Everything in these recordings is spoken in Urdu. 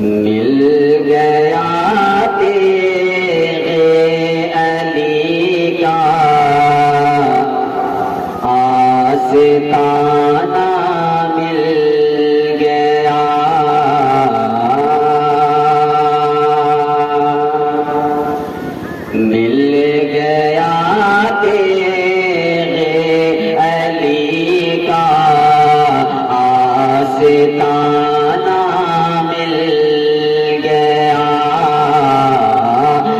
مل گیا تیرے علی کا آستانہ مل گیا، مل گیا تیرے علی کا آستانہ مل گیا،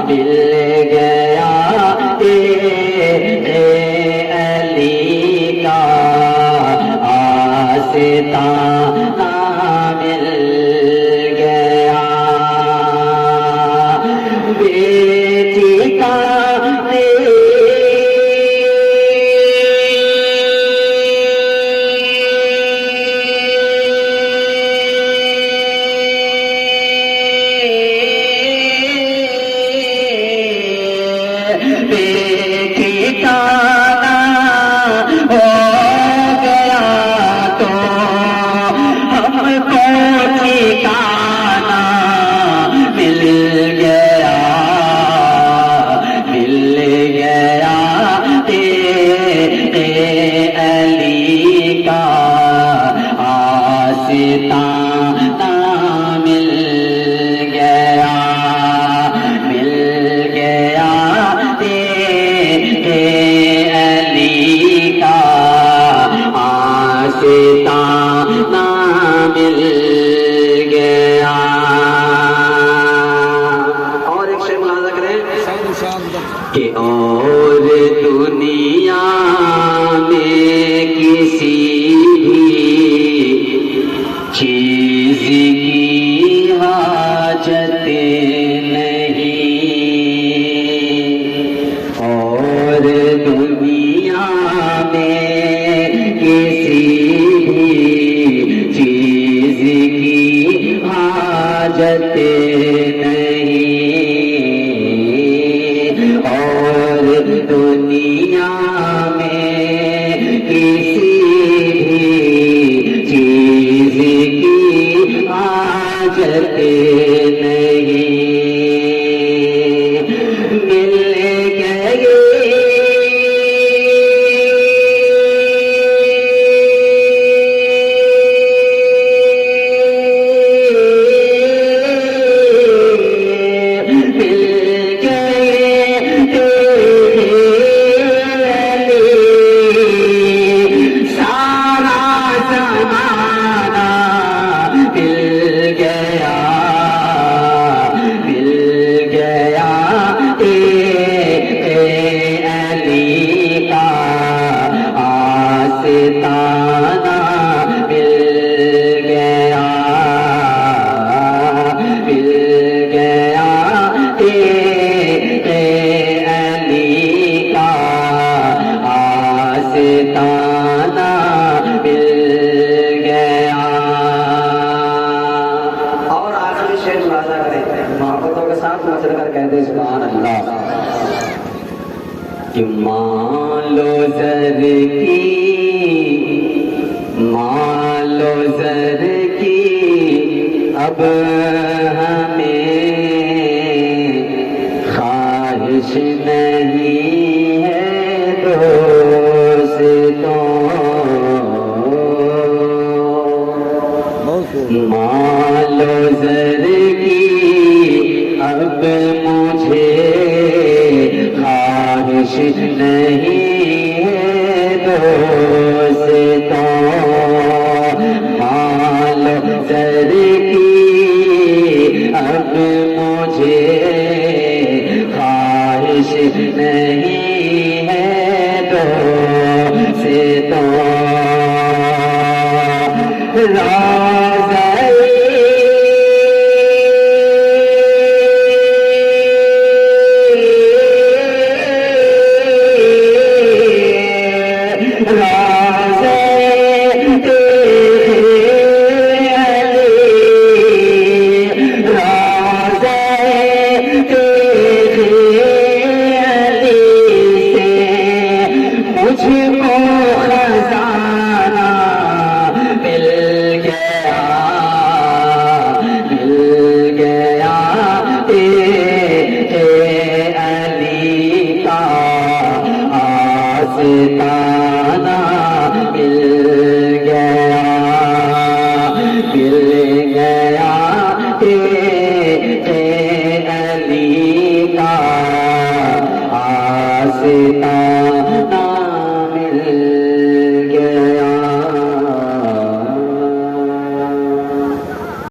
مل گیا تیرے علی کا آستانہ مل گیا، بیٹی کا کہ اور دنیا میں کسی بھی چیز کی حاجت نہیں، اور دنیا میں کسی بھی چیز کی حاجت دنیا میں کسی بھی چیز کی حاجت نہیں، مل گئے سبحان اللہ کہ مال و زر کی اب ہمیں خواہش نہیں ہے دوستوں، مال و زر کی اب مجھے خواہش نہیں ہے دوستوں، مال و زر کی اب مجھے خواہش نہیں آستانہ مل گیا علی کا آستانہ